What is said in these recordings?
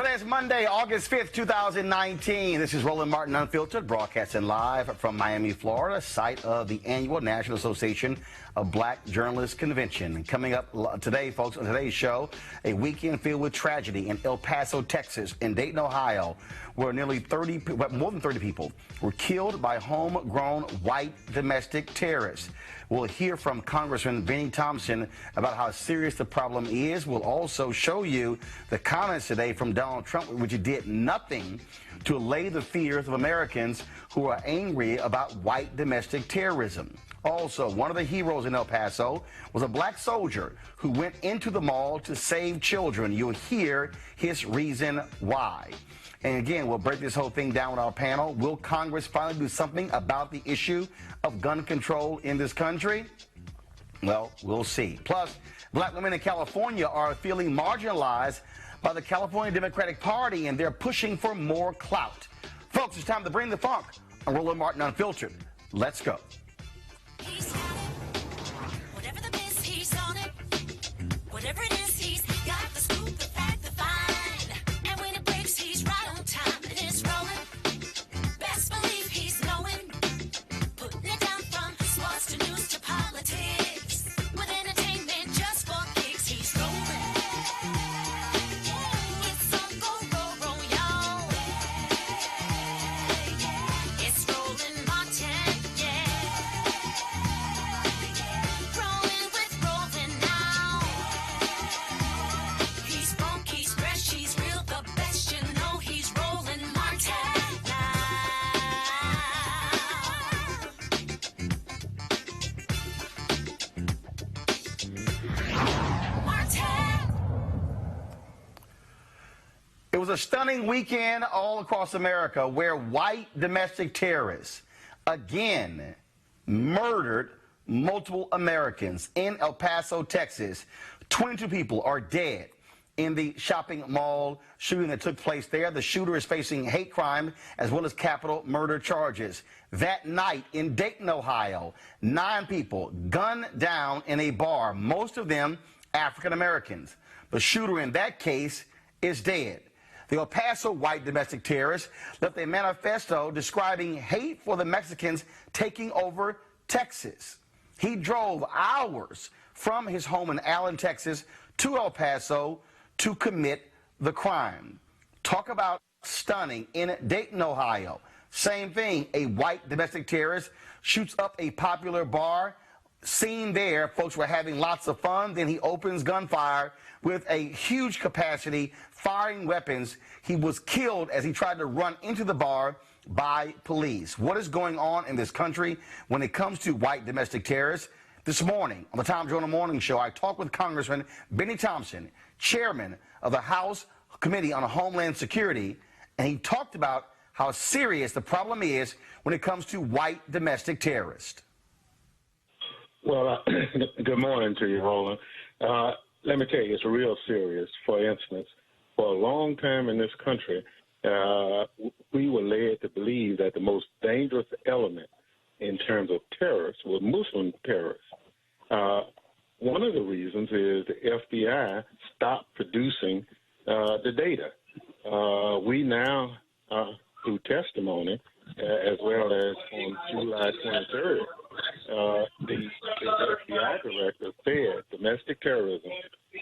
Today is Monday, August 5th, 2019. This is Roland Martin Unfiltered, broadcasting live from Miami, Florida, site of the annual National Association of Black Journalists Convention. Coming up today, folks, on today's show, a weekend filled with tragedy in El Paso, Texas, and Dayton, Ohio, where more than 30 people were killed by homegrown white domestic terrorists. We'll hear from Congressman Benny Thompson about how serious the problem is. We'll also show you the comments today from Donald Trump, which did nothing to allay the fears of Americans who are angry about white domestic terrorism. Also, one of the heroes in El Paso was a black soldier who went into the mall to save children. You'll hear his reason why. And again, we'll break this whole thing down with our panel. Will Congress finally do something about the issue of gun control in this country? Well, we'll see. Plus, black women in California are feeling marginalized by the California Democratic Party, and they're pushing for more clout. Folks, it's time to bring the funk on Roland Martin Unfiltered. Let's go. He's got it. Whatever the miss, he's on it. Whatever it is, he's got the scoop, the fact, the find. And when it breaks, he's right on time. It is rolling. Best believe he's knowing. Putting it down from sports to news to politics. With entertainment just for kicks, he's rolling. It's on go, y'all. It's Roland Martin, yeah. Rolling with Roland now. He's funk, he's fresh, he's real, the best, you know he's Roland Martin now. Martin. It was a stunning weekend all across America where white domestic terrorists again murdered multiple Americans in El Paso, Texas. 22 people are dead in the shopping mall shooting that took place there. The shooter is facing hate crime as well as capital murder charges. That night in Dayton, Ohio, 9 people gunned down in a bar, most of them African Americans. The shooter in that case is dead. The El Paso white domestic terrorist left a manifesto describing hate for the Mexicans taking over Texas. He drove hours from his home in Allen, Texas, to El Paso to commit the crime. Talk about stunning. In Dayton, Ohio, same thing. A white domestic terrorist shoots up a popular bar. Seen there, folks were having lots of fun. Then he opens gunfire with a huge capacity, firing weapons. He was killed as he tried to run into the bar by police. What is going on in this country when it comes to white domestic terrorists? This morning on the Tom Joyner Morning Show, I talked with Congressman Benny Thompson, chairman of the House Committee on Homeland Security, and he talked about how serious the problem is when it comes to white domestic terrorists. Well, good morning to you, Roland. Let me tell you, it's real serious. For instance, for a long time in this country, we were led to believe that the most dangerous element in terms of terrorists were Muslim terrorists. One of the reasons is the FBI stopped producing the data. We now, through testimony, as well as on July 23rd, the FBI director said domestic terrorism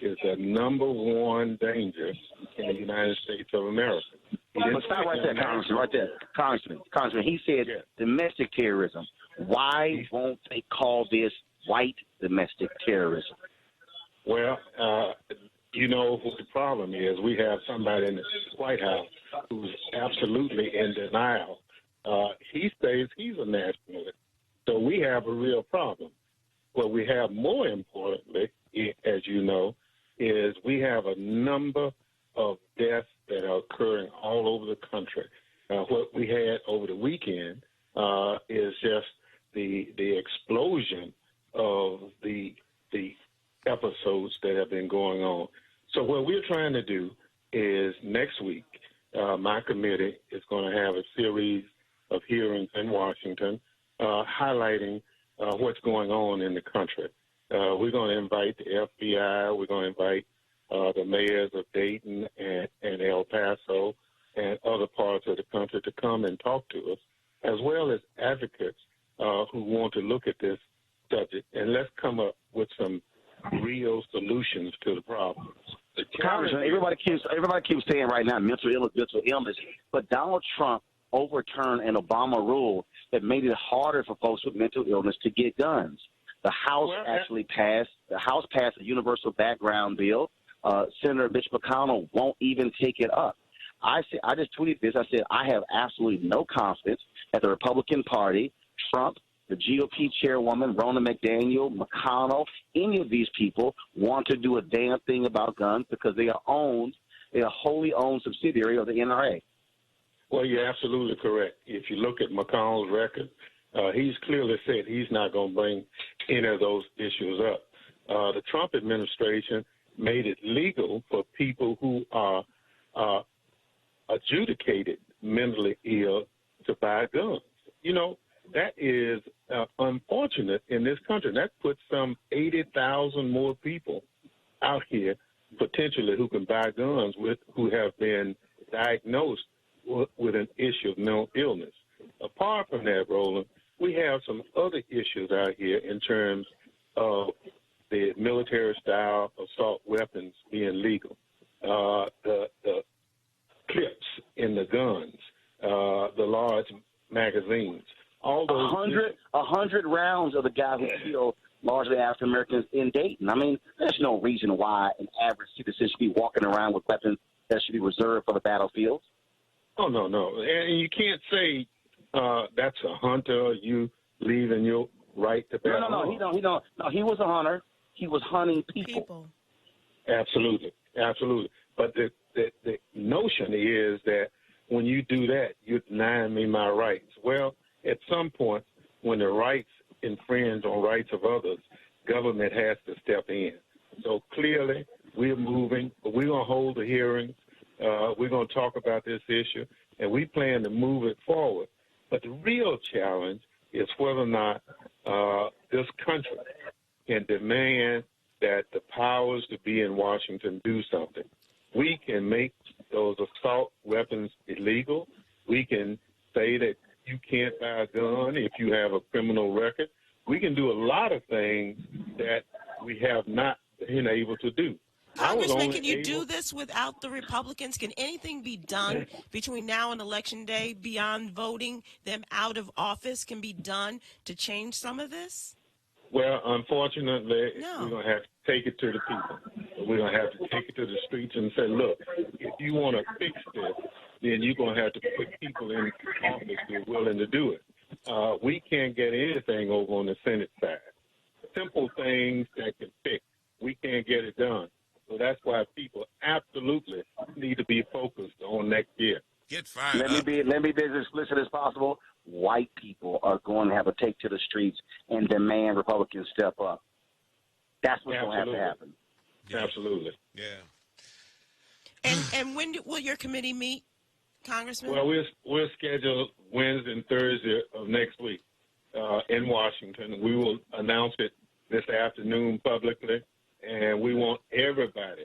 is the #1 danger in the United States of America. But stop right there, Congressman, right there. Congressman, he said domestic terrorism. Why won't they call this white domestic terrorism? Well, you know what the problem is. We have somebody in the White House who's absolutely in denial. He says he's a nationalist. So we have a real problem. What we have more importantly, as you know, is we have a number of deaths that are occurring all over the country. What we had over the weekend is just the explosion of the episodes that have been going on. So what we're trying to do is next week, my committee is going to have a series of hearings in Washington highlighting what's going on in the country. We're going to invite the FBI. We're going to invite the mayors of Dayton and El Paso and other parts of the country to come and talk to us, as well as advocates who want to look at this subject, and let's come up with some real solutions to the problems. Congressman, everybody keeps saying right now mental illness, but Donald Trump overturned an Obama rule that made it harder for folks with mental illness to get guns. The House passed a universal background bill. Senator Mitch McConnell won't even take it up. I just tweeted this. I said I have absolutely no confidence that the Republican Party, Trump, the GOP chairwoman, Roland McDaniel, McConnell, any of these people want to do a damn thing about guns because they are a wholly owned subsidiary of the NRA. Well, you're absolutely correct. If you look at McConnell's record, he's clearly said he's not going to bring any of those issues up. The Trump administration made it legal for people who are adjudicated mentally ill to buy guns. You know, that is unfortunate in this country. That puts some 80,000 more people out here potentially who can buy guns who have been diagnosed with an issue of mental illness. Apart from that, Roland, we have some other issues out here in terms of the military-style assault weapons being legal, the clips in the guns, the large magazines. All those 100 rounds of the guy who killed largely African Americans in Dayton. I mean, there's no reason why an average citizen should be walking around with weapons that should be reserved for the battlefield. Oh, no. And you can't say that's a hunter, you leaving your right to bear arms. No, he was a hunter. He was hunting people. Absolutely. But the notion is that when you do that, you're denying me my rights. Well, at some point, when the rights infringe on rights of others, government has to step in. So clearly, we're moving. We're going to hold the hearings. We're going to talk about this issue, and we plan to move it forward. But the real challenge is whether or not this country can demand that the powers to be in Washington do something. We can make those assault weapons illegal. We can say that you can't buy a gun if you have a criminal record. We can do a lot of things that we have not been able to do. Congressman, can you do this without the Republicans? Can anything be done between now and Election Day beyond voting them out of office can be done to change some of this? Well, unfortunately, we're going to have to take it to the people. We're going to have to take it to the streets and say, look, if you want to fix this, then you're going to have to put people in office who are willing to do it. We can't get anything over on the Senate side. Simple things that can fix, we can't get it done. So that's why people absolutely need to be focused on next year. Get fired up. Let me be as explicit as possible. White people are going to have to take to the streets and demand Republicans step up. That's what's going to have to happen. Yeah. Absolutely. Yeah. And when will your committee meet, Congressman? Well, we're scheduled Wednesday and Thursday of next week in Washington. We will announce it this afternoon publicly, and we want everybody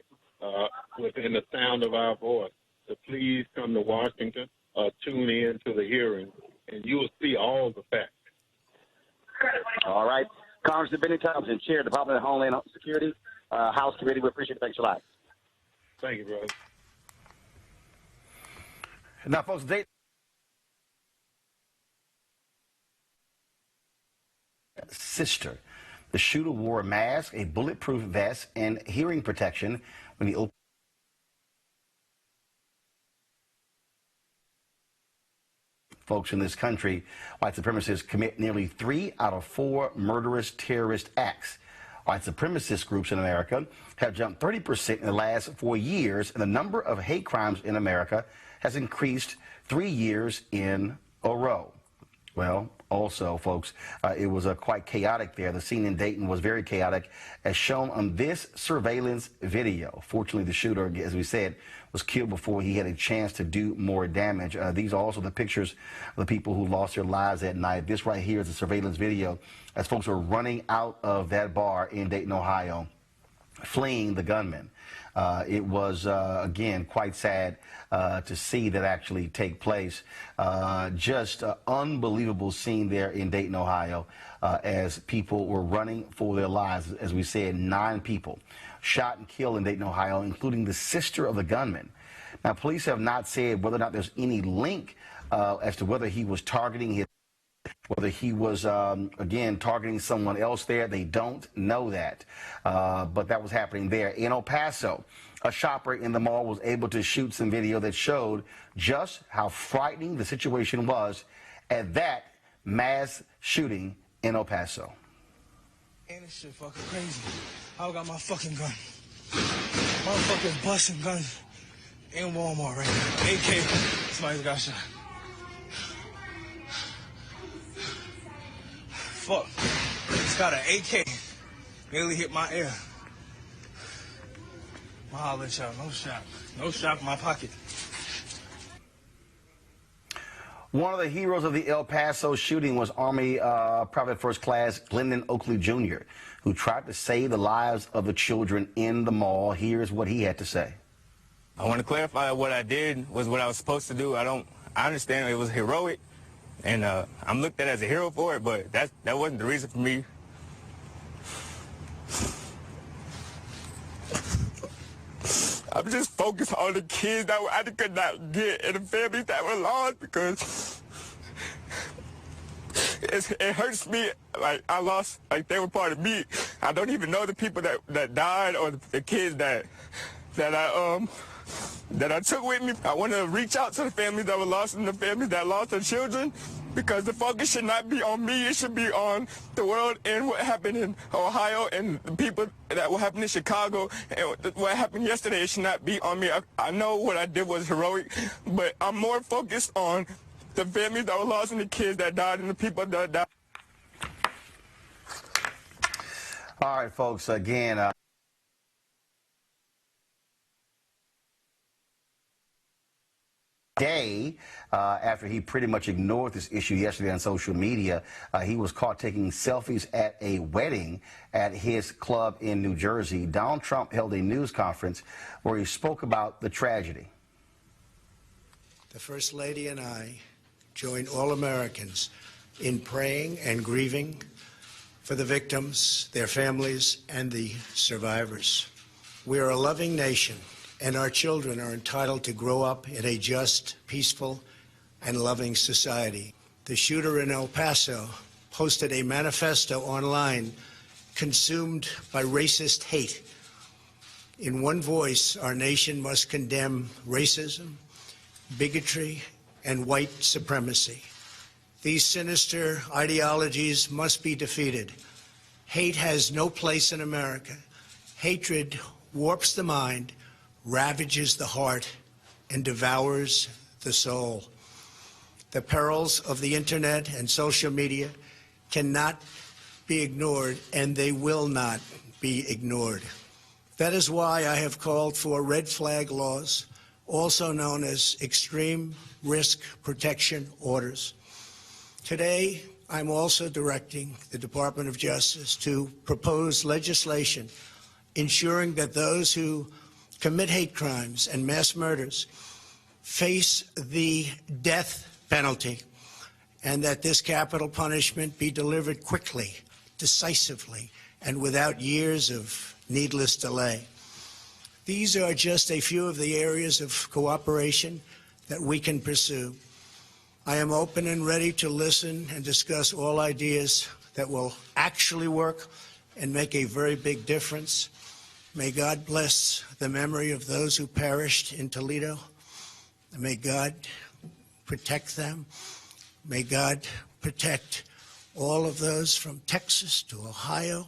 within the sound of our voice to please come to Washington, tune in to the hearing, and you will see all the facts. All right. Congressman Benny Thompson, Chair of the Department of Homeland Security, House Committee. We appreciate it. Thanks a lot. Thank you, brother. Now, folks, sister. The shooter wore a mask, a bulletproof vest, and hearing protection when he opened. Folks in this country, white supremacists commit nearly 3 out of 4 murderous terrorist acts. White supremacist groups in America have jumped 30% in the last 4 years, and the number of hate crimes in America has increased 3 years in a row. Well, also, folks, it was quite chaotic there. The scene in Dayton was very chaotic, as shown on this surveillance video. Fortunately, the shooter, as we said, was killed before he had a chance to do more damage. These are also the pictures of the people who lost their lives that night. This right here is a surveillance video as folks are running out of that bar in Dayton, Ohio. fleeing the gunman. It was, again, quite sad to see that actually take place. Just an unbelievable scene there in Dayton, Ohio, as people were running for their lives. As we said, 9 people shot and killed in Dayton, Ohio, including the sister of the gunman. Now, police have not said whether or not there's any link as to whether he was targeting his, whether he was, again, targeting someone else there. They don't know that. But that was happening there. In El Paso, a shopper in the mall was able to shoot some video that showed just how frightening the situation was at that mass shooting in El Paso. And this shit fucking crazy. I got my fucking gun. Motherfuckers busting guns in Walmart right now. AK, somebody's got shot. Fuck. It's got an AK. Nearly hit my ear. I'll holler at y'all. No shot. No shot in my pocket. One of the heroes of the El Paso shooting was Army Private First Class Glendon Oakley Jr., who tried to save the lives of the children in the mall. Here's what he had to say. I want to clarify what I did was what I was supposed to do. I understand it was heroic, and I'm looked at as a hero for it, but that wasn't the reason for me. I'm just focused on the kids that I could not get and the families that were lost, because it hurts me. Like, I lost, like, they were part of me. I don't even know the people that died or the kids that I took with me. I want to reach out to the families that were lost and the families that lost their children, because the focus should not be on me. It should be on the world and what happened in Ohio and the people that what happened in Chicago and what happened yesterday. It should not be on me. I know what I did was heroic, but I'm more focused on the families that were lost and the kids that died and the people that died. All right, folks, again, day after he pretty much ignored this issue yesterday on social media, he was caught taking selfies at a wedding at his club in New Jersey. Donald Trump held a news conference where he spoke about the tragedy. The First Lady and I join all Americans in praying and grieving for the victims, their families, and the survivors. We are a loving nation, and our children are entitled to grow up in a just, peaceful, and loving society. The shooter in El Paso posted a manifesto online consumed by racist hate. In one voice, our nation must condemn racism, bigotry, and white supremacy. These sinister ideologies must be defeated. Hate has no place in America. Hatred warps the mind, ravages the heart, and devours the soul. The perils of the internet and social media cannot be ignored, and they will not be ignored. That is why I have called for red flag laws, also known as extreme risk protection orders. Today, I'm also directing the Department of Justice to propose legislation ensuring that those who commit hate crimes and mass murders face the death penalty, and that this capital punishment be delivered quickly, decisively, and without years of needless delay. These are just a few of the areas of cooperation that we can pursue. I am open and ready to listen and discuss all ideas that will actually work and make a very big difference. May God bless the memory of those who perished in Toledo. May God protect them. May God protect all of those from Texas to Ohio.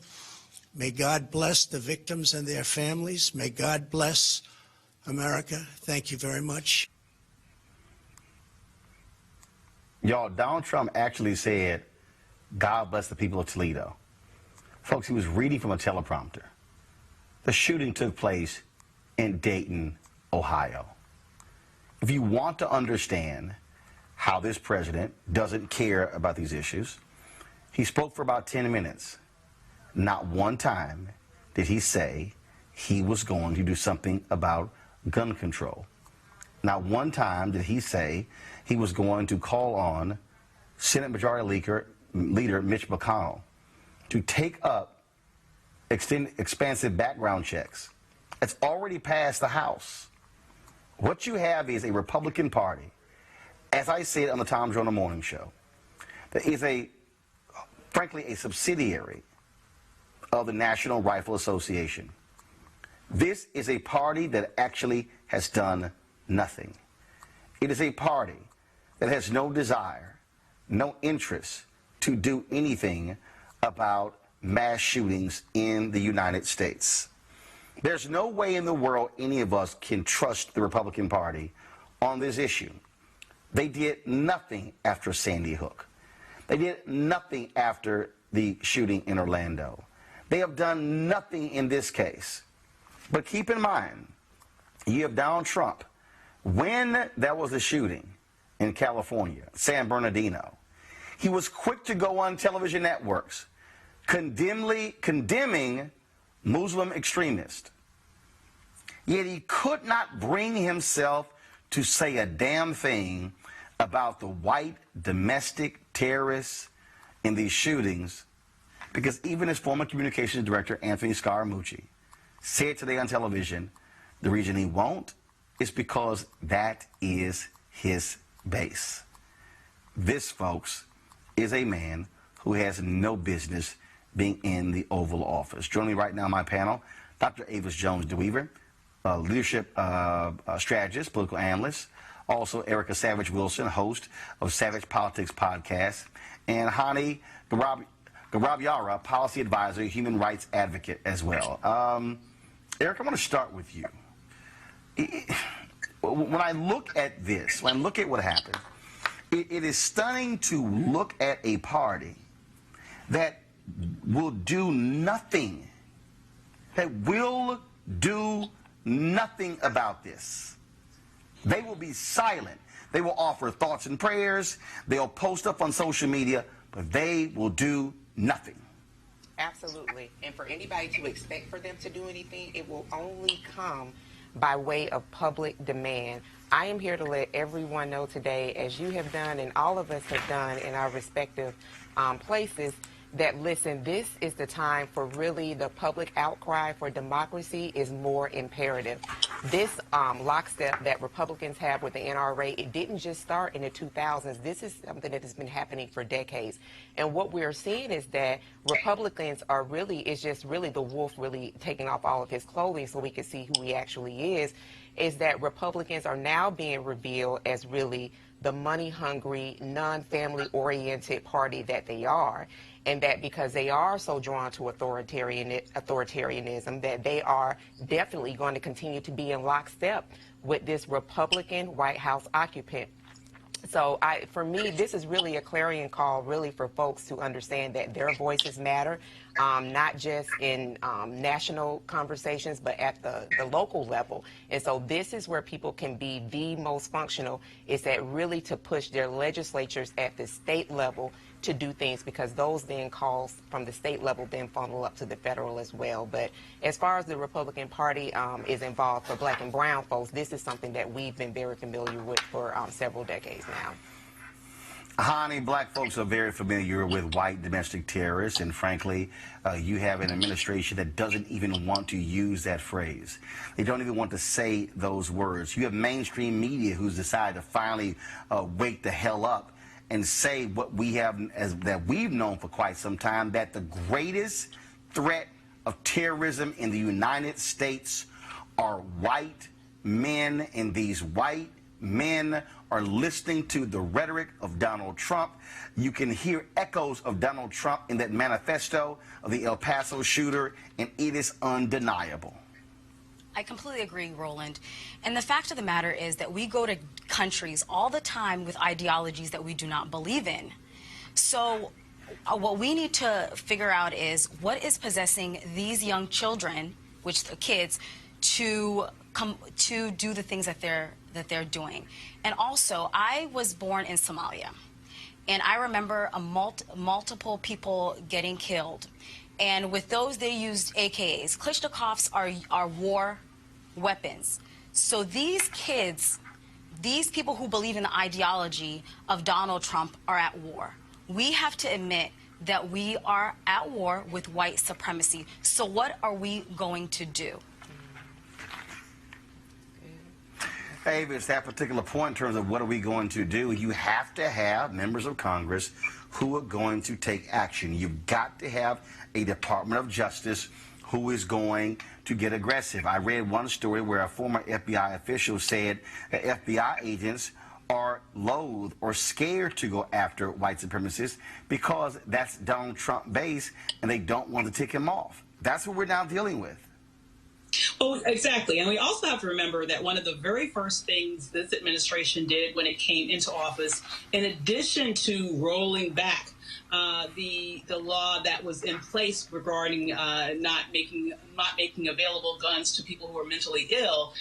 May God bless the victims and their families. May God bless America. Thank you very much. Y'all, Donald Trump actually said, God bless the people of Toledo. Folks, he was reading from a teleprompter. The shooting took place in Dayton, Ohio. If you want to understand how this president doesn't care about these issues, he spoke for about 10 minutes. Not one time did he say he was going to do something about gun control. Not one time did he say he was going to call on Senate Majority Leader Mitch McConnell to take up expansive background checks. It's already passed the House. What you have is a Republican Party, as I said on the Tom Joyner Morning Show, that is frankly, a subsidiary of the National Rifle Association. This is a party that actually has done nothing. It is a party that has no desire, no interest to do anything about mass shootings in the United States. There's no way in the world any of us can trust the Republican Party on this issue. They did nothing after Sandy Hook. They did nothing after the shooting in Orlando. They have done nothing in this case. But keep in mind, you have Donald Trump. When there was a shooting in California, San Bernardino, he was quick to go on television networks condemning Muslim extremists. Yet he could not bring himself to say a damn thing about the white domestic terrorists in these shootings, because even his former communications director, Anthony Scaramucci, said today on television, the reason he won't is because that is his base. This, folks, is a man who has no business being in the Oval Office. Joining me right now on my panel, Dr. Avis Jones-DeWeaver, leadership strategist, political analyst, also Erica Savage-Wilson, host of Savage Politics Podcast, and Hani Garabyara, policy advisor, human rights advocate as well. Eric, I want to start with you. When I look at this, when I look at what happened, it is stunning to look at a party that will do nothing, about this. They will be silent. They will offer thoughts and prayers. They'll post up on social media, but they will do nothing. Absolutely. And for anybody to expect for them to do anything, it will only come by way of public demand. I am here to let everyone know today, as you have done and all of us have done in our respective places, that listen, this is the time for really the public outcry for democracy is more imperative. This lockstep that Republicans have with the NRA, it didn't just start in the 2000s. This is something that has been happening for decades. And what we're seeing is that Republicans are really, it's just really the wolf really taking off all of his clothing so we can see who he actually is that Republicans are now being revealed as really the money-hungry, non-family-oriented party that they are. And that because they are so drawn to authoritarianism, that they are definitely going to continue to be in lockstep with this Republican White House occupant. So for me, this is really a clarion call really for folks to understand that their voices matter, not just in national conversations, but at the local level. And so this is where people can be the most functional, is that really to push their legislatures at the state level to do things, because those then calls from the state level then funnel up to the federal as well. But as far as the Republican Party is involved for black and brown folks, this is something that we've been very familiar with for several decades now. Hani, black folks are very familiar with white domestic terrorists, and frankly, you have an administration that doesn't even want to use that phrase. They don't even want to say those words. You have mainstream media who's decided to finally wake the hell up and say what we have, that we've known for quite some time, that the greatest threat of terrorism in the United States are white men, and these white men are listening to the rhetoric of Donald Trump. You can hear echoes of Donald Trump in that manifesto of the El Paso shooter, and it is undeniable. I completely agree, Roland. And the fact of the matter is that we go to countries all the time with ideologies that we do not believe in. So what we need to figure out is what is possessing these young children, which the kids, to do the things that they're doing. And also, I was born in Somalia, and I remember multiple people getting killed. And with those, they used AKs. Kalashnikovs are war weapons. So these kids, these people who believe in the ideology of Donald Trump are at war. We have to admit that we are at war with white supremacy. So what are we going to do? Avis, that particular point in terms of what are we going to do, you have to have members of Congress who are going to take action. You've got to have a Department of Justice who is going to get aggressive. I read one story where a former FBI official said that FBI agents are loath or scared to go after white supremacists because that's Donald Trump base and they don't want to tick him off. That's what we're now dealing with. Oh, exactly. And we also have to remember that one of the very first things this administration did when it came into office, in addition to rolling back the law that was in place regarding not making available guns to people who are mentally ill,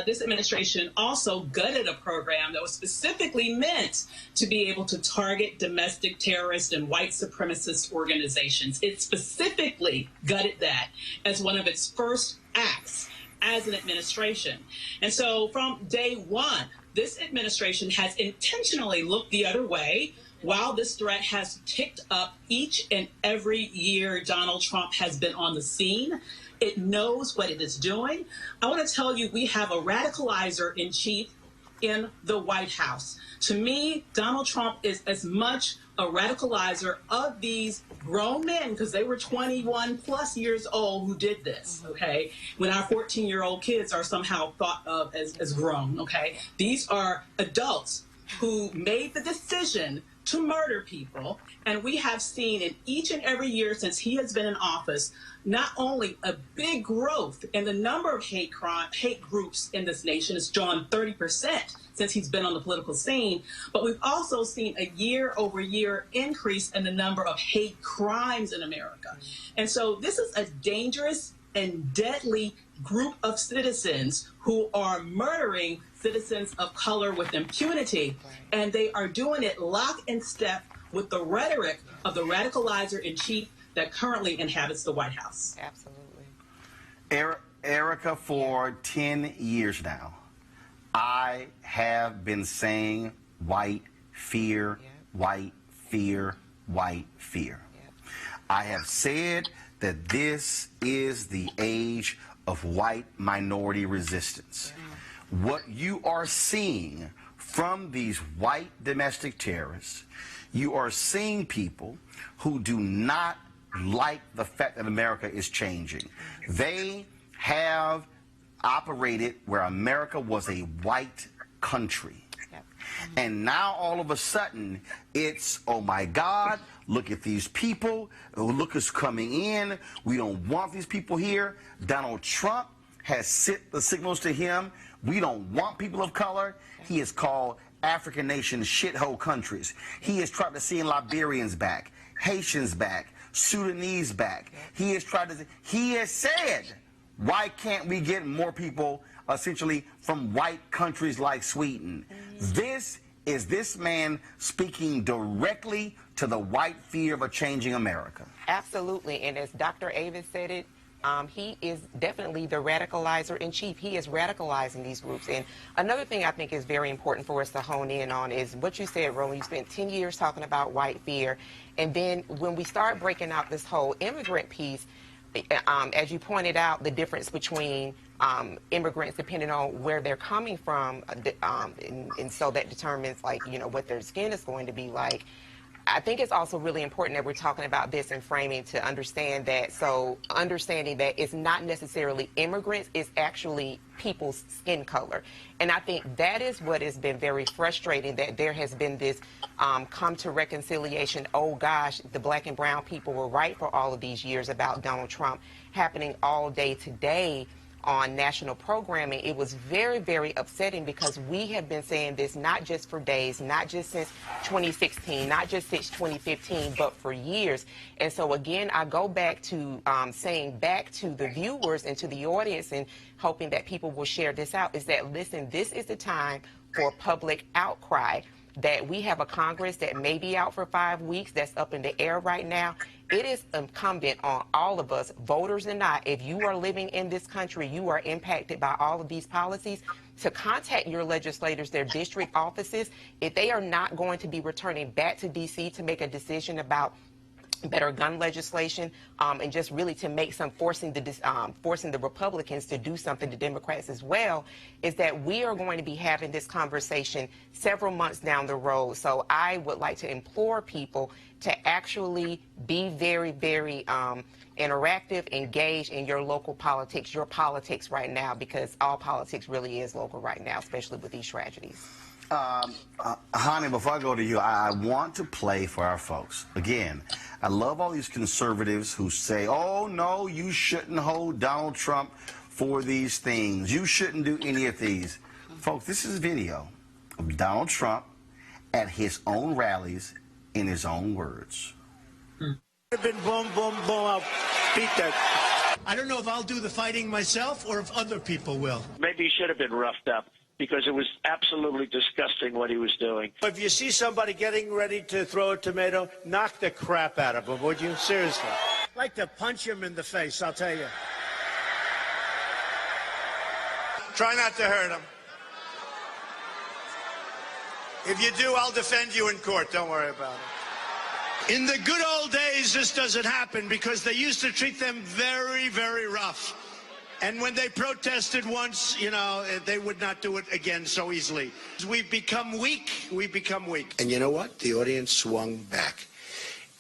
this administration also gutted a program that was specifically meant to be able to target domestic terrorist and white supremacist organizations. It specifically gutted that as one of its first acts as an administration. And so from day one, this administration has intentionally looked the other way. While this threat has ticked up each and every year Donald Trump has been on the scene, it knows what it is doing. I want to tell you, we have a radicalizer in chief in the White House. To me, Donald Trump is as much a radicalizer of these grown men, because they were 21 plus years old who did this, okay? When our 14-year-old kids are somehow thought of as grown, okay? These are adults who made the decision to murder people, and we have seen in each and every year since he has been in office not only a big growth in the number of hate groups in this nation. It's drawn 30% since he's been on the political scene, but we've also seen a year-over-year increase in the number of hate crimes in America. And so this is a dangerous and deadly group of citizens who are murdering citizens of color with impunity, and they are doing it lock and step with the rhetoric of the radicalizer in chief that currently inhabits the White House. Absolutely. Erica, for 10 years now, I have been saying white fear, white fear, white fear. I have said that this is the age of white minority resistance. What you are seeing from these white domestic terrorists, you are seeing people who do not like the fact that America is changing. They have operated where America was a white country. And now all of a sudden, it's, oh my God, look at these people, look who's coming in, we don't want these people here. Donald Trump has sent the signals to him, we don't want people of color. He has called African nations shithole countries. He has tried to send Liberians back, Haitians back, Sudanese back. He has said, why can't we get more people essentially from white countries like Sweden? This is this man speaking directly to the white fear of a changing America. Absolutely. And as Dr. Avis said it, he is definitely the radicalizer in chief. He is radicalizing these groups. And another thing I think is very important for us to hone in on is what you said, Roland. You spent 10 years talking about white fear. And then when we start breaking out this whole immigrant piece, as you pointed out, the difference between immigrants depending on where they're coming from, and so that determines, like, you know, what their skin is going to be like. I think it's also really important that we're talking about this and framing to understand that, so understanding that it's not necessarily immigrants, it's actually people's skin color. And I think that is what has been very frustrating, that there has been this come to reconciliation, oh gosh, the black and brown people were right for all of these years about Donald Trump, happening all day today on national programming. It was very, very upsetting because we have been saying this not just for days, not just since 2016, not just since 2015, but for years. And so again, I go back to saying back to the viewers and to the audience and hoping that people will share this out, is that, listen, this is the time for public outcry. that we have a Congress that may be out for 5 weeks, that's up in the air right now. It is incumbent on all of us, voters and not, if you are living in this country, you are impacted by all of these policies, to contact your legislators, their district offices. If they are not going to be returning back to D.C. to make a decision about better gun legislation, and just really to make some forcing the Republicans to do something, the Democrats as well, is that we are going to be having this conversation several months down the road. So I would like to implore people to actually be very, very interactive, engaged in your local politics, your politics right now, because all politics really is local right now, especially with these tragedies. Hani, before I go to you, I want to play for our folks. Again, I love all these conservatives who say, oh, no, you shouldn't hold Donald Trump for these things. You shouldn't do any of these. Folks, this is a video of Donald Trump at his own rallies in his own words. I've been boom, boom, boom. I'll beat that. I don't know if I'll do the fighting myself or if other people will. Maybe he should have been roughed up, because it was absolutely disgusting what he was doing. If you see somebody getting ready to throw a tomato, knock the crap out of them, would you? Seriously. I'd like to punch him in the face, I'll tell you. Try not to hurt him. If you do, I'll defend you in court. Don't worry about it. In the good old days, this doesn't happen because they used to treat them very, very rough. And when they protested once, you know, they would not do it again so easily. We've become weak. We've become weak. And you know what? The audience swung back.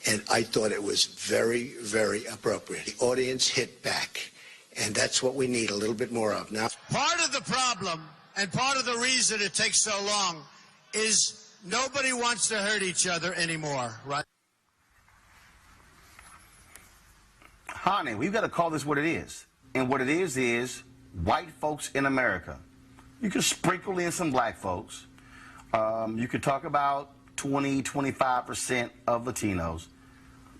And I thought it was very, very appropriate. The audience hit back. And that's what we need a little bit more of now. Part of the problem and part of the reason it takes so long is nobody wants to hurt each other anymore, right? Hani, we've got to call this what it is. And what it is white folks in America. You can sprinkle in some black folks. You could talk about 20, 25% of Latinos.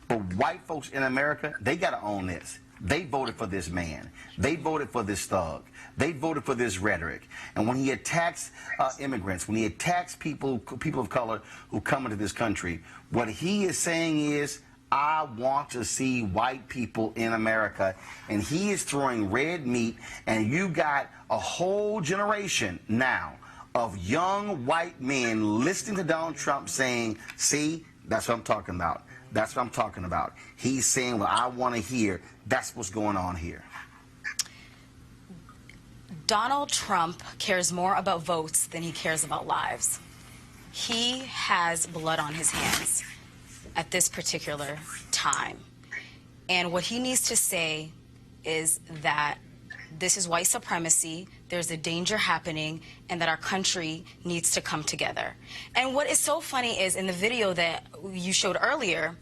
But white folks in America, they got to own this. They voted for this man. They voted for this thug. They voted for this rhetoric. And when he attacks immigrants, when he attacks people of color who come into this country, what he is saying is, I want to see white people in America, and he is throwing red meat, and you got a whole generation now of young white men listening to Donald Trump saying, see, that's what I'm talking about. That's what I'm talking about. He's saying what I want to hear. That's what's going on here. Donald Trump cares more about votes than he cares about lives. He has blood on his hands at this particular time. And what he needs to say is that this is white supremacy, there's a danger happening, and that our country needs to come together. And what is so funny is in the video that you showed earlier,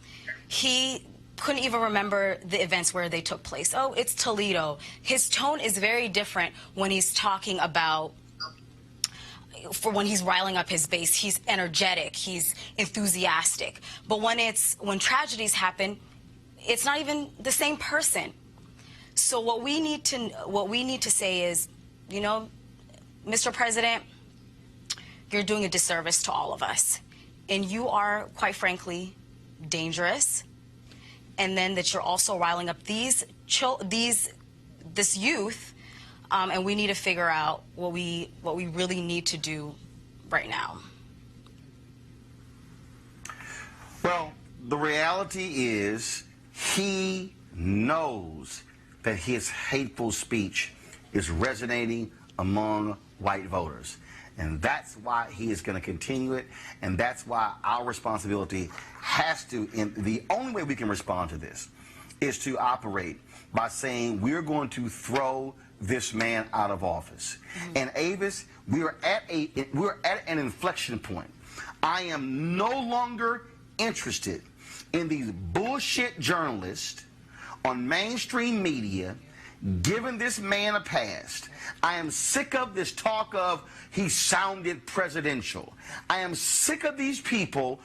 he couldn't even remember the events where they took place. Oh, it's Toledo. His tone is very different when he's talking about, for when he's riling up his base. He's energetic, he's enthusiastic. But when tragedies happen, it's not even the same person. So what we need to say is, you know, Mr. President, you're doing a disservice to all of us. And you are, quite frankly, dangerous. And then that you're also riling up this youth, and we need to figure out what we really need to do right now. Well, the reality is he knows that his hateful speech is resonating among white voters. And that's why he is going to continue it, and that's why our responsibility has to, and the only way we can respond to this is to operate by saying we're going to throw this man out of office. Mm-hmm. And Avis, we're at an inflection point. I am no longer interested in these bullshit journalists on mainstream media giving this man a pass. I am sick of this talk of he sounded presidential. I am sick of these people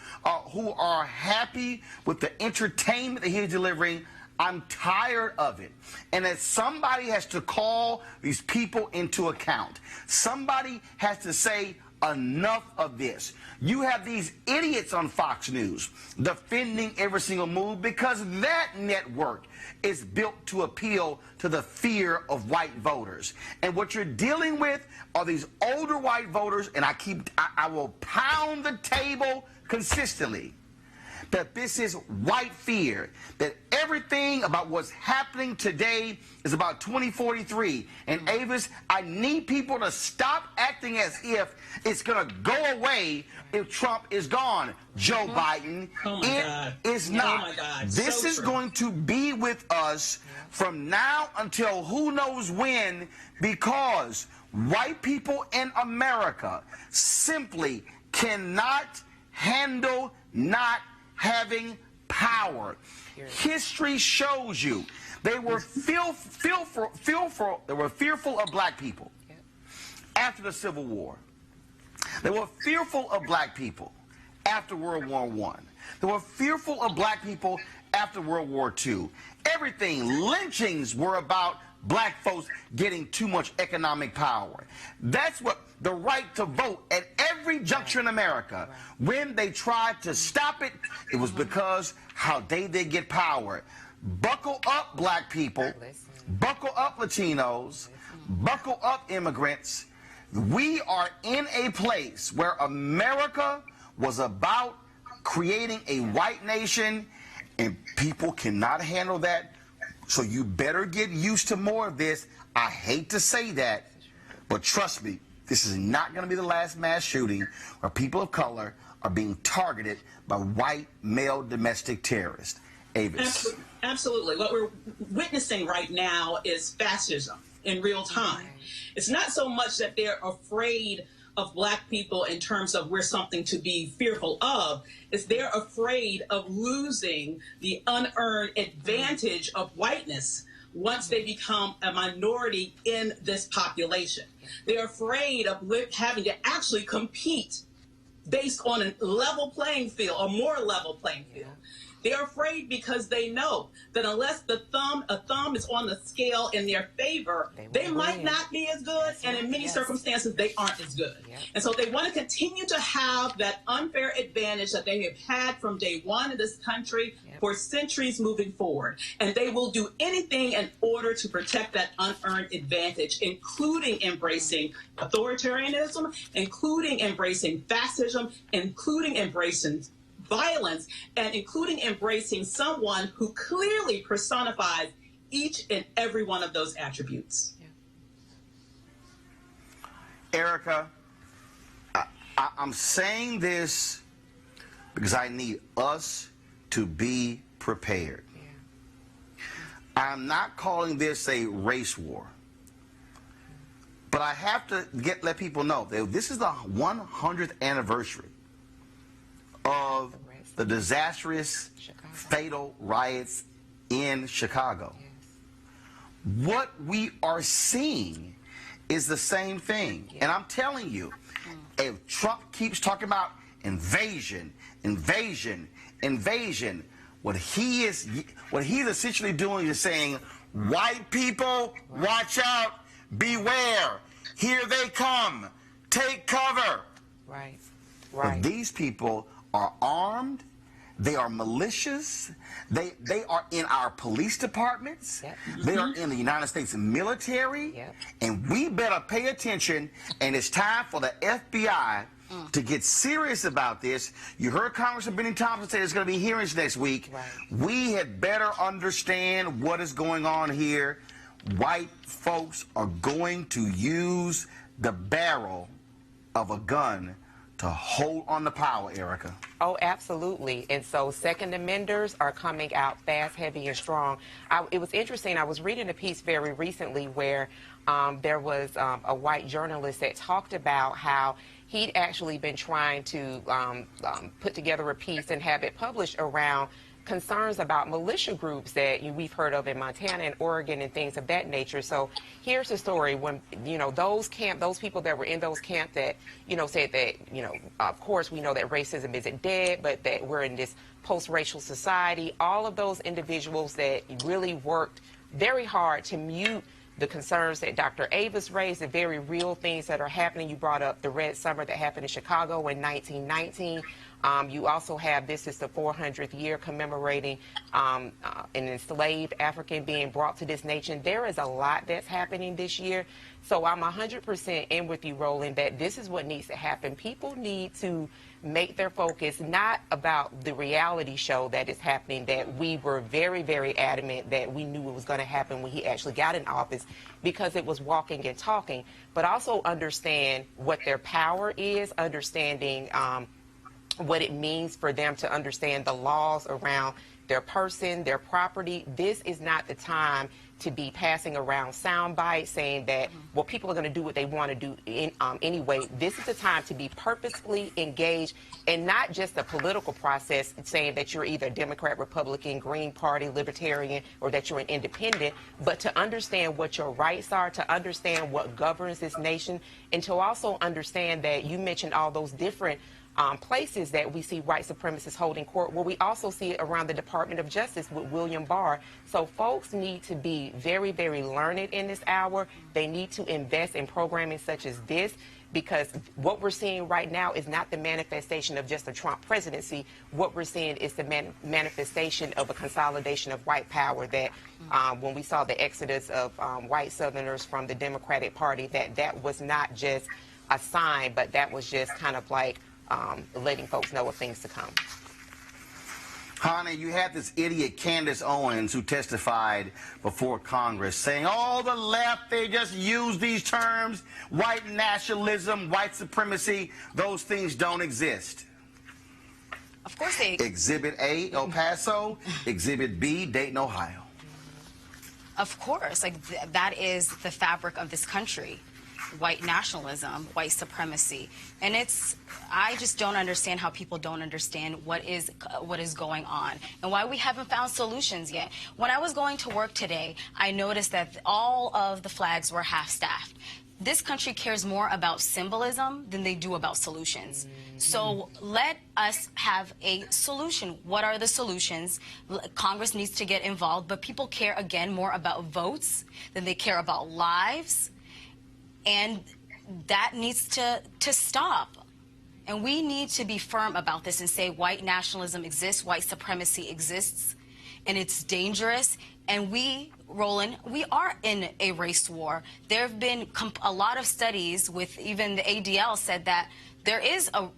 who are happy with the entertainment that he's delivering. I'm tired of it. And that somebody has to call these people into account. Somebody has to say, enough of this. You have these idiots on Fox News defending every single move because that network is built to appeal to the fear of white voters. And what you're dealing with are these older white voters, and I will pound the table consistently that this is white fear, that everything about what's happening today is about 2043. And Avis, I need people to stop acting as if it's going to go away if Trump is gone. Joe Biden, is not. Oh my God. This is going to be with us from now until who knows when, because white people in America simply cannot handle not having power. History shows you they were fearful of black people after the Civil War. They were fearful of black people after World War I. They were fearful of black people after World War II. Everything, lynchings were about black folks getting too much economic power. That's what the right to vote at every juncture in America. When they tried to stop it, it was because how they get power. Buckle up, black people. Buckle up, Latinos. Buckle up, immigrants. We are in a place where America was about creating a white nation, and people cannot handle that. So you better get used to more of this. I hate to say that, but trust me, this is not going to be the last mass shooting where people of color are being targeted by white male domestic terrorists. Avis. Absolutely. What we're witnessing right now is fascism in real time. It's not so much that they're afraid of black people in terms of we're something to be fearful of. It's they're afraid of losing the unearned advantage of whiteness once they become a minority in this population. They're afraid of having to actually compete based on a level playing field, or more level playing field. They're afraid because they know that unless a thumb is on the scale in their favor, they might not be as good, and in many circumstances, they aren't as good. And so they want to continue to have that unfair advantage that they have had from day one in this country for centuries moving forward. And they will do anything in order to protect that unearned advantage, including embracing authoritarianism, including embracing fascism, including embracing violence, and including embracing someone who clearly personifies each and every one of those attributes. Erica, I'm saying this because I need us to be prepared. I'm not calling this a race war, but I have to let people know that this is the 100th anniversary of the disastrous, fatal riots in Chicago. What we are seeing is the same thing. And I'm telling you, if Trump keeps talking about invasion, what he's essentially doing is saying, white people, watch out, beware, here they come, take cover. Right. But these people are armed, they are malicious, they are in our police departments, they are in the United States military, and we better pay attention, and it's time for the FBI to get serious about this. You heard Congressman Benny Thompson say there's going to be hearings next week. We had better understand what is going on here. White folks are going to use the barrel of a gun to hold on to power, Erica. Oh, absolutely. And so second amenders are coming out fast, heavy, and strong. It was interesting. I was reading a piece very recently where there was a white journalist that talked about how he'd actually been trying to put together a piece and have it published around concerns about militia groups that we've heard of in Montana and Oregon and things of that nature. So here's the story. When, those people that were in those camps that, said that, of course we know that racism isn't dead, but that we're in this post-racial society, all of those individuals that really worked very hard to mute the concerns that Dr. Avis raised, the very real things that are happening. You brought up the Red Summer that happened in Chicago in 1919. You also have, this is the 400th year commemorating an enslaved African being brought to this nation. There is a lot that's happening this year. So I'm 100% in with you, Roland, that this is what needs to happen. People need to make their focus not about the reality show that is happening, that we were very, very adamant that we knew it was going to happen when he actually got in office, because it was walking and talking, but also understand what their power is, understanding what it means for them to understand the laws around their person, their property. This is not the time to be passing around sound bites saying that, well, people are going to do what they want to do anyway. This is the time to be purposefully engaged, and not just a political process saying that you're either Democrat, Republican, Green Party, Libertarian, or that you're an independent, but to understand what your rights are, to understand what governs this nation, and to also understand that you mentioned all those different places that we see white supremacists holding court. Well, we also see it around the Department of Justice with William Barr. So folks need to be very, very learned in this hour. They need to invest in programming such as this, because what we're seeing right now is not the manifestation of just a Trump presidency. What we're seeing is the manifestation of a consolidation of white power, that when we saw the exodus of white Southerners from the Democratic Party, that was not just a sign, but that was just kind of like letting folks know of things to come. Honey, you had this idiot Candace Owens who testified before Congress saying all the left, they just use these terms, white nationalism, white supremacy, those things don't exist. Of course they... Exhibit A, El Paso. Exhibit B, Dayton, Ohio. Of course, like that is the fabric of this country. White nationalism, white supremacy, and I just don't understand how people don't understand what is going on and why we haven't found solutions yet. When I was going to work today, I noticed that all of the flags were half-staffed. This country cares more about symbolism than they do about solutions. So let us have a solution. What are the solutions? Congress needs to get involved, but people care, again, more about votes than they care about lives. And that needs to stop. And we need to be firm about this and say white nationalism exists, white supremacy exists, and it's dangerous. And we, Roland, we are in a race war. There have been a lot of studies with even the ADL said that there is a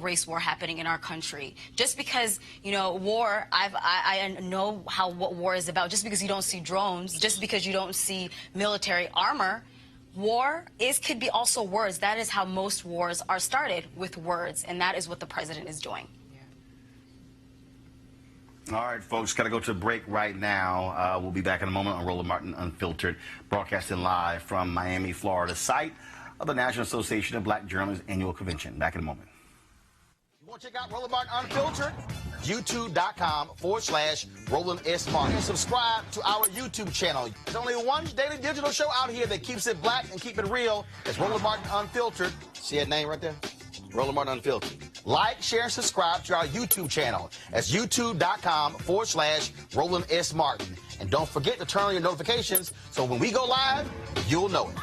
race war happening in our country. Just because, you know, war, I know what war is about. Just because you don't see drones, just because you don't see military armor, war could be also words. That is how most wars are started, with words, and that is what the president is doing. All right, folks, got to go to a break right now. We'll be back in a moment on Roland Martin Unfiltered, broadcasting live from Miami, Florida, site of the National Association of Black Journalists Annual Convention. Back in a moment. You want to check out Roland Martin Unfiltered? YouTube.com/Roland S. Martin. Subscribe to our YouTube channel. There's only one daily digital show out here that keeps it black and keep it real. It's Roland Martin Unfiltered. See that name right there? Roland Martin Unfiltered. Like, share, and subscribe to our YouTube channel. That's YouTube.com/Roland S. Martin. And don't forget to turn on your notifications so when we go live, you'll know it.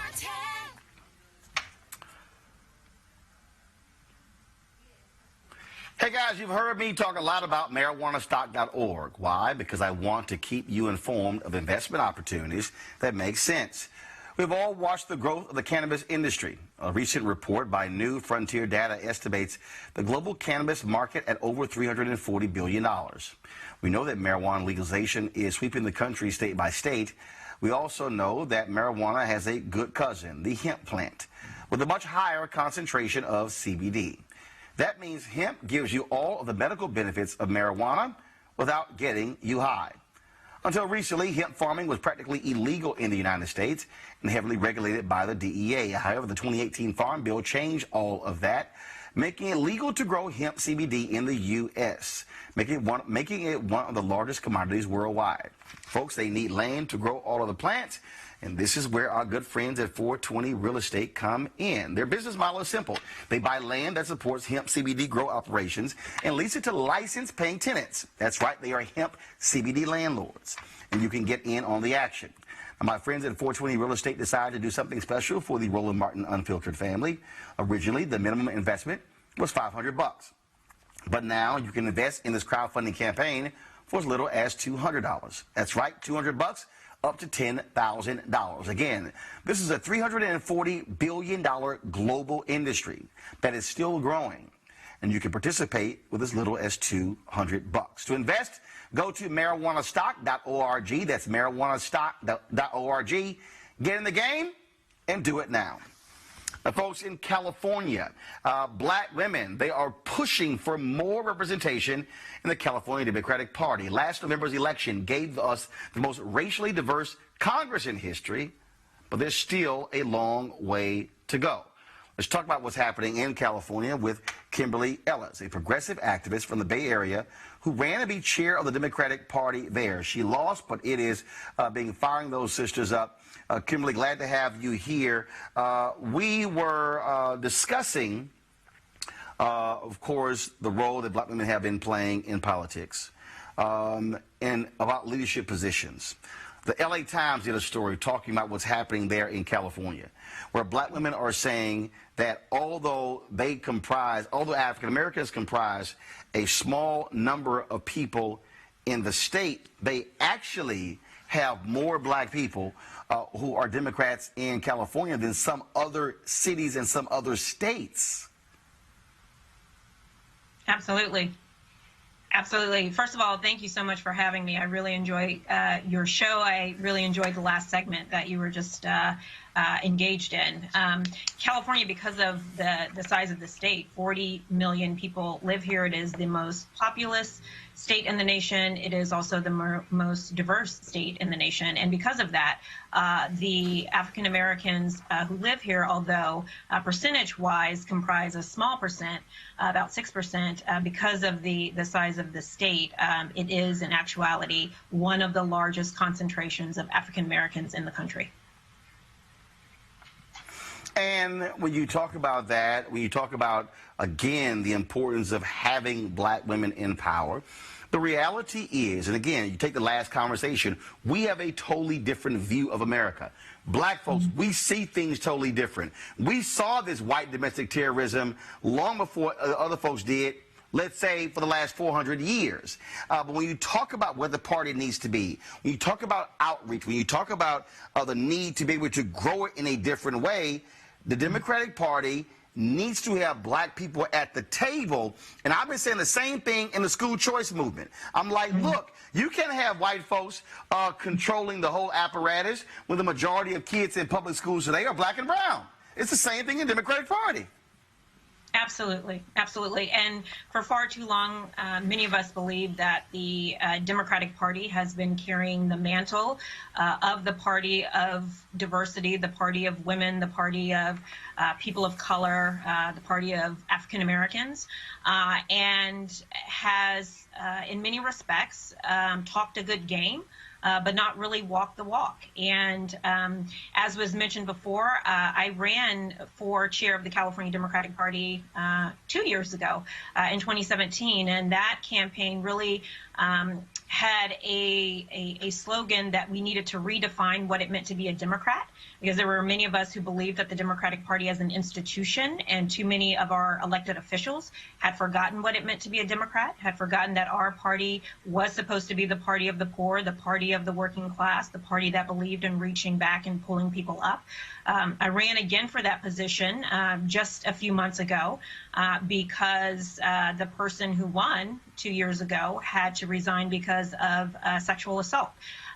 Hey guys, you've heard me talk a lot about marijuanastock.org. Why? Because I want to keep you informed of investment opportunities that make sense. We've all watched the growth of the cannabis industry. A recent report by New Frontier Data estimates the global cannabis market at over $340 billion. We know that marijuana legalization is sweeping the country state by state. We also know that marijuana has a good cousin, the hemp plant, with a much higher concentration of CBD. That means hemp gives you all of the medical benefits of marijuana without getting you high. Until recently, hemp farming was practically illegal in the United States and heavily regulated by the DEA. However, the 2018 Farm Bill changed all of that, making it legal to grow hemp CBD in the U.S., making it one of the largest commodities worldwide. Folks, they need land to grow all of the plants, And this is where our good friends at 420 Real Estate come in. Their business model is simple. They buy land that supports hemp CBD grow operations and lease it to licensed paying tenants. That's right, they are hemp CBD landlords. And you can get in on the action. Now, my friends at 420 Real Estate decided to do something special for the Roland Martin Unfiltered family. Originally, the minimum investment was $500. But now you can invest in this crowdfunding campaign for as little as $200. That's right, $200 up to $10,000. Again, this is a $340 billion global industry that is still growing, and you can participate with as little as $200. To invest, go to marijuanastock.org. That's marijuanastock.org. Get in the game and do it now. Now, folks, in California, black women, they are pushing for more representation in the California Democratic Party. Last November's election gave us the most racially diverse Congress in history, but there's still a long way to go. Let's talk about what's happening in California with Kimberly Ellis, a progressive activist from the Bay Area who ran to be chair of the Democratic Party there. She lost, but it is being firing those sisters up. Kimberly, glad to have you here. We were discussing, of course, the role that black women have been playing in politics and about leadership positions. The LA Times did a story talking about what's happening there in California, where black women are saying that although African Americans comprise a small number of people in the state, they actually have more black people who are Democrats in California than some other cities and some other states. Absolutely. Absolutely. First of all, thank you so much for having me. I really enjoy your show. I really enjoyed the last segment that you were just engaged in. California, because of the size of the state, 40 million people live here. It is the most populous state in the nation. It is also the most diverse state in the nation. And because of that, the African Americans who live here, although percentage-wise comprise a small percent, about 6%, because of the size of the state, it is in actuality one of the largest concentrations of African Americans in the country. And when you talk about that, when you talk about, again, the importance of having black women in power, the reality is, and again, you take the last conversation, we have a totally different view of America. Black folks, we see things totally different. We saw this white domestic terrorism long before other folks did, let's say for the last 400 years. But when you talk about where the party needs to be, when you talk about outreach, when you talk about the need to be able to grow it in a different way, the Democratic Party needs to have black people at the table. And I've been saying the same thing in the school choice movement. I'm like, look, you can't have white folks controlling the whole apparatus when the majority of kids in public schools today are black and brown. It's the same thing in the Democratic Party. Absolutely, absolutely. And for far too long, many of us believe that the Democratic Party has been carrying the mantle of the party of diversity, the party of women, the party of people of color, the party of African Americans, and has, in many respects, talked a good game, but not really walk the walk. And as was mentioned before, I ran for chair of the California Democratic Party 2 years ago in 2017, and that campaign really had a slogan that we needed to redefine what it meant to be a Democrat, because there were many of us who believed that the Democratic Party as an institution and too many of our elected officials had forgotten what it meant to be a Democrat, had forgotten that our party was supposed to be the party of the poor, the party of the working class, the party that believed in reaching back and pulling people up. I ran again for that position just a few months ago because the person who won 2 years ago had to resign because of sexual assault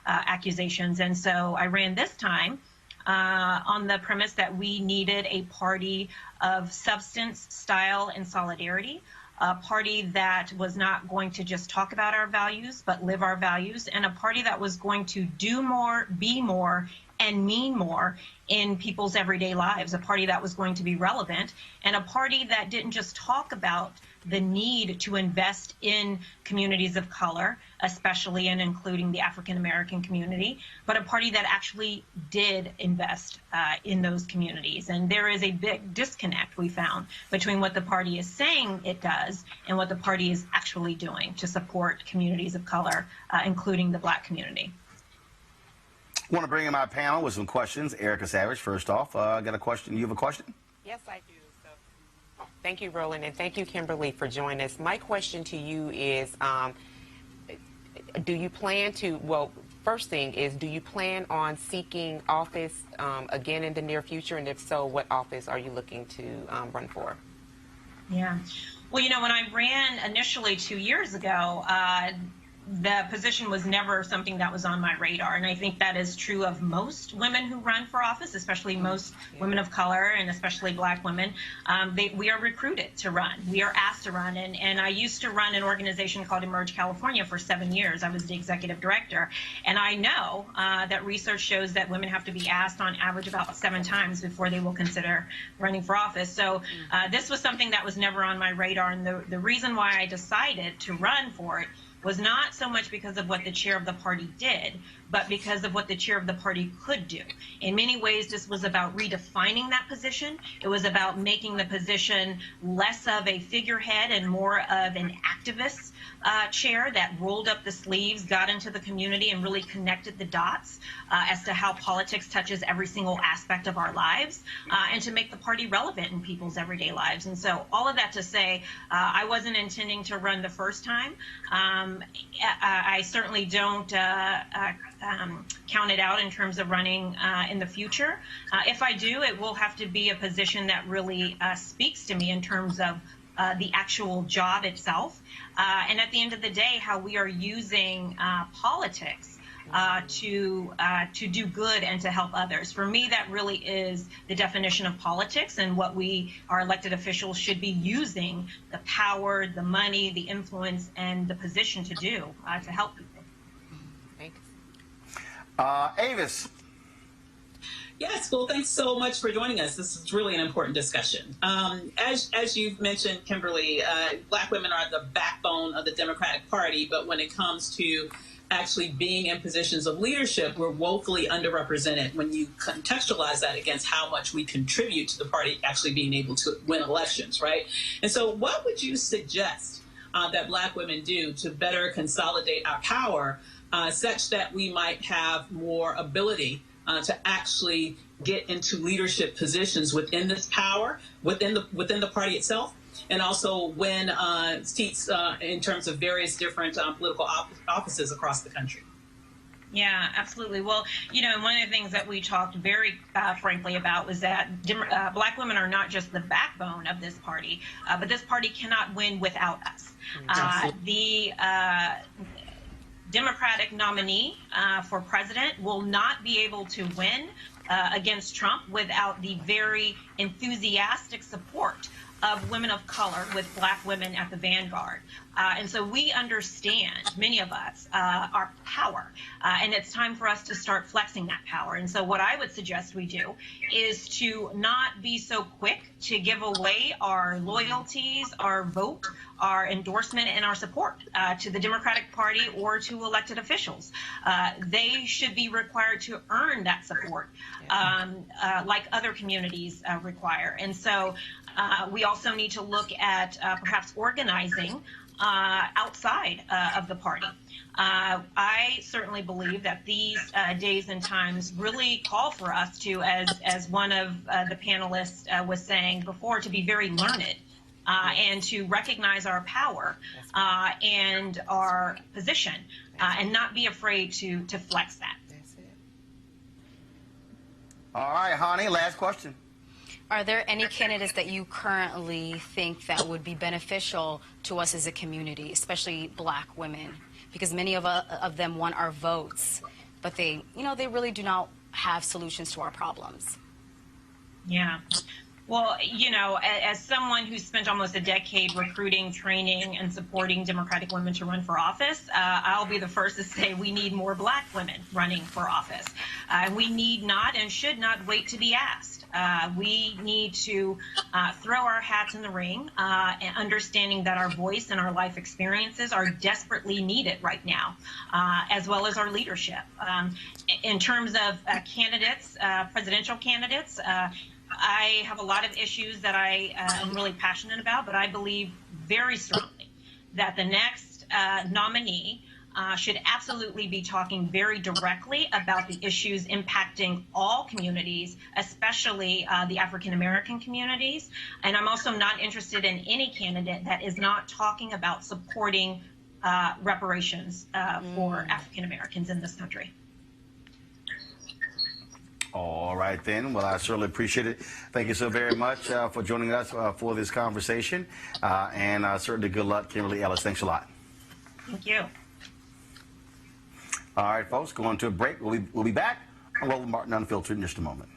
accusations. And so I ran this time on the premise that we needed a party of substance, style, and solidarity, a party that was not going to just talk about our values, but live our values, and a party that was going to do more, be more, and mean more in people's everyday lives, a party that was going to be relevant, and a party that didn't just talk about the need to invest in communities of color, especially and including the African American community, but a party that actually did invest in those communities. And there is a big disconnect, we found, between what the party is saying it does and what the party is actually doing to support communities of color, including the Black community. I want to bring in my panel with some questions. Erica Savage, first off, got a question. You have a question? Yes, I do. So, thank you, Roland, and thank you, Kimberly, for joining us. My question to you is, do you plan to, well, first thing is, do you plan on seeking office again in the near future? And if so, what office are you looking to run for? Yeah. Well, you know, when I ran initially 2 years ago, the position was never something that was on my radar. And I think that is true of most women who run for office, especially most women of color and especially Black women. We are recruited to run. We are asked to run. And I used to run an organization called Emerge California for 7 years. I was the executive director. And I know that research shows that women have to be asked on average about 7 times before they will consider running for office. So this was something that was never on my radar. And the reason why I decided to run for it was not so much because of what the chair of the party did, but because of what the chair of the party could do. In many ways, this was about redefining that position. It was about making the position less of a figurehead and more of an activist chair that rolled up the sleeves, got into the community, and really connected the dots as to how politics touches every single aspect of our lives, and to make the party relevant in people's everyday lives. And so all of that to say, I wasn't intending to run the first time. I certainly don't count it out in terms of running in the future. If I do, it will have to be a position that really speaks to me in terms of the actual job itself. And at the end of the day, how we are using politics to do good and to help others. For me, that really is the definition of politics, and what we, our elected officials, should be using the power, the money, the influence, and the position to do to help people. Thanks. Avis. Yes, well, thanks so much for joining us. This is really an important discussion. As you've mentioned, Kimberly, Black women are the backbone of the Democratic Party, but when it comes to actually being in positions of leadership, we're woefully underrepresented when you contextualize that against how much we contribute to the party actually being able to win elections, right? And so what would you suggest that Black women do to better consolidate our power such that we might have more ability to actually get into leadership positions within this power, within the party itself, and also win seats in terms of various different political offices across the country? Yeah, absolutely. Well, you know, one of the things that we talked very frankly about was that Black women are not just the backbone of this party, but this party cannot win without us. The Democratic nominee for president will not be able to win against Trump without the very enthusiastic support of women of color, with Black women at the vanguard. And so we understand, many of us, our power, and it's time for us to start flexing that power. And so what I would suggest we do is to not be so quick to give away our loyalties, our vote, our endorsement, and our support to the Democratic Party or to elected officials. They should be required to earn that support like other communities require. And so we also need to look at perhaps organizing outside of the party. I certainly believe that these days and times really call for us to, as one of the panelists was saying before, to be very learned and to recognize our power and our position and not be afraid to flex that. That's it. All right, Hani, last question. Are there any candidates that you currently think that would be beneficial to us as a community, especially Black women? Because many of them want our votes, but they really do not have solutions to our problems. Yeah. Well, you know, as someone who's spent almost a decade recruiting, training, and supporting Democratic women to run for office, I'll be the first to say we need more Black women running for office. We need not and should not wait to be asked. We need to throw our hats in the ring, and understanding that our voice and our life experiences are desperately needed right now, as well as our leadership. In terms of candidates, presidential candidates, I have a lot of issues that I am really passionate about, but I believe very strongly that the next nominee should absolutely be talking very directly about the issues impacting all communities, especially the African-American communities. And I'm also not interested in any candidate that is not talking about supporting reparations for African-Americans in this country. All right, then. Well, I certainly appreciate it. Thank you so very much for joining us for this conversation. And certainly good luck, Kimberly Ellis. Thanks a lot. Thank you. All right, folks, going to a break. We'll be back on Roland Martin Unfiltered in just a moment.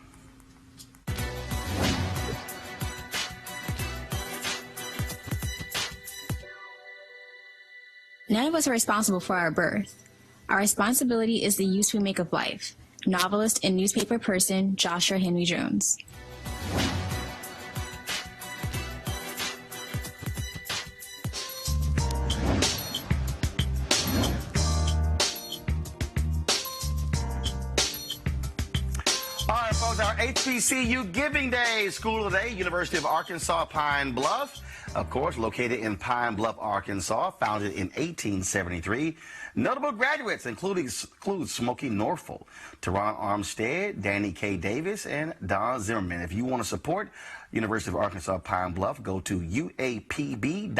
None of us are responsible for our birth. Our responsibility is the use we make of life. Novelist and newspaper person Joshua Henry Jones. All right, folks, our HBCU Giving Day, School of the Day, University of Arkansas, Pine Bluff. Of course, located in Pine Bluff, Arkansas, founded in 1873. Notable graduates include Smokey Norfolk, Teron Armstead, Danny K. Davis, and Don Zimmerman. If you want to support University of Arkansas Pine Bluff, go to uapb.edu.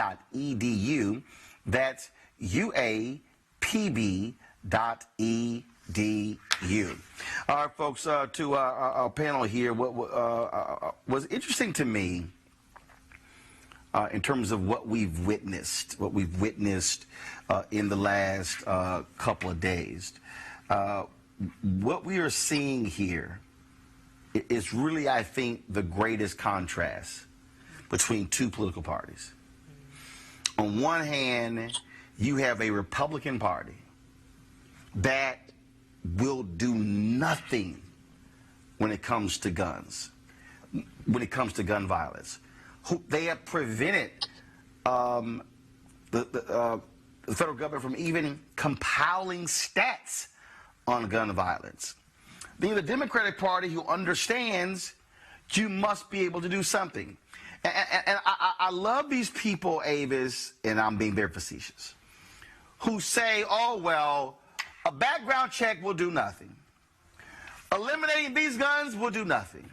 That's uapb.edu. All right, folks, to our panel here, what was interesting to me in terms of what we've witnessed in the last couple of days. What we are seeing here is really, I think, the greatest contrast between two political parties. On one hand, you have a Republican Party that will do nothing when it comes to guns, when it comes to gun violence. They have prevented the federal government from even compiling stats on gun violence. Then the Democratic Party, who understands you must be able to do something. And I love these people, Avis, and I'm being very facetious, who say, oh, well, a background check will do nothing. Eliminating these guns will do nothing.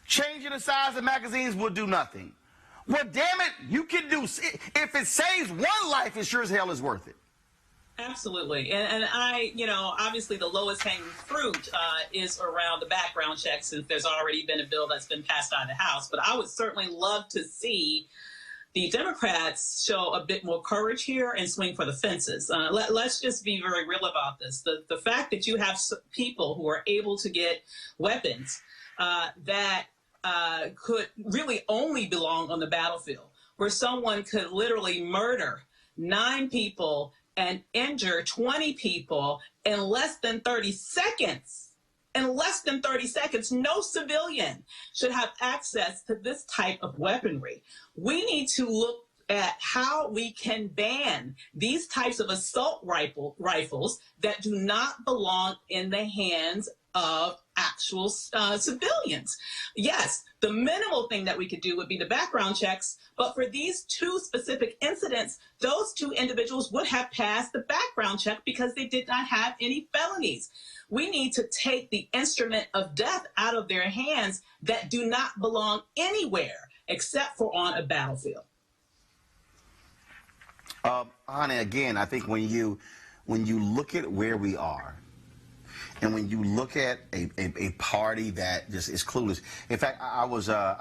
Changing the size of magazines will do nothing. Well, damn it, you can do, if it saves one life, it sure as hell is worth it. Absolutely. And I, you know, obviously the lowest hanging fruit is around the background check, since there's already been a bill that's been passed out of the House. But I would certainly love to see the Democrats show a bit more courage here and swing for the fences. Let's just be very real about this. The fact that you have people who are able to get weapons that could really only belong on the battlefield, where someone could literally murder 9 people and injure 20 people in less than 30 seconds. In less than 30 seconds, no civilian should have access to this type of weaponry. We need to look at how we can ban these types of assault rifles that do not belong in the hands of actual civilians. Yes, the minimal thing that we could do would be the background checks, but for these 2 specific incidents, those 2 individuals would have passed the background check because they did not have any felonies. We need to take the instrument of death out of their hands that do not belong anywhere except for on a battlefield. Anna, again, I think when you look at where we are, and when you look at a party that just is clueless. In fact, I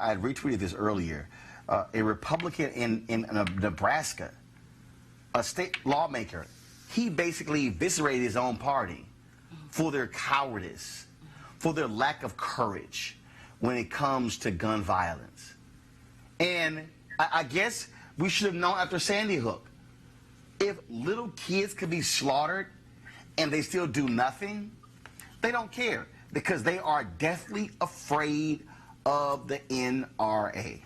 had retweeted this earlier. A Republican in Nebraska, a state lawmaker, he basically eviscerated his own party for their cowardice, for their lack of courage, when it comes to gun violence. And I guess we should have known after Sandy Hook, if little kids could be slaughtered and they still do nothing, they don't care because they are deathly afraid of the NRA.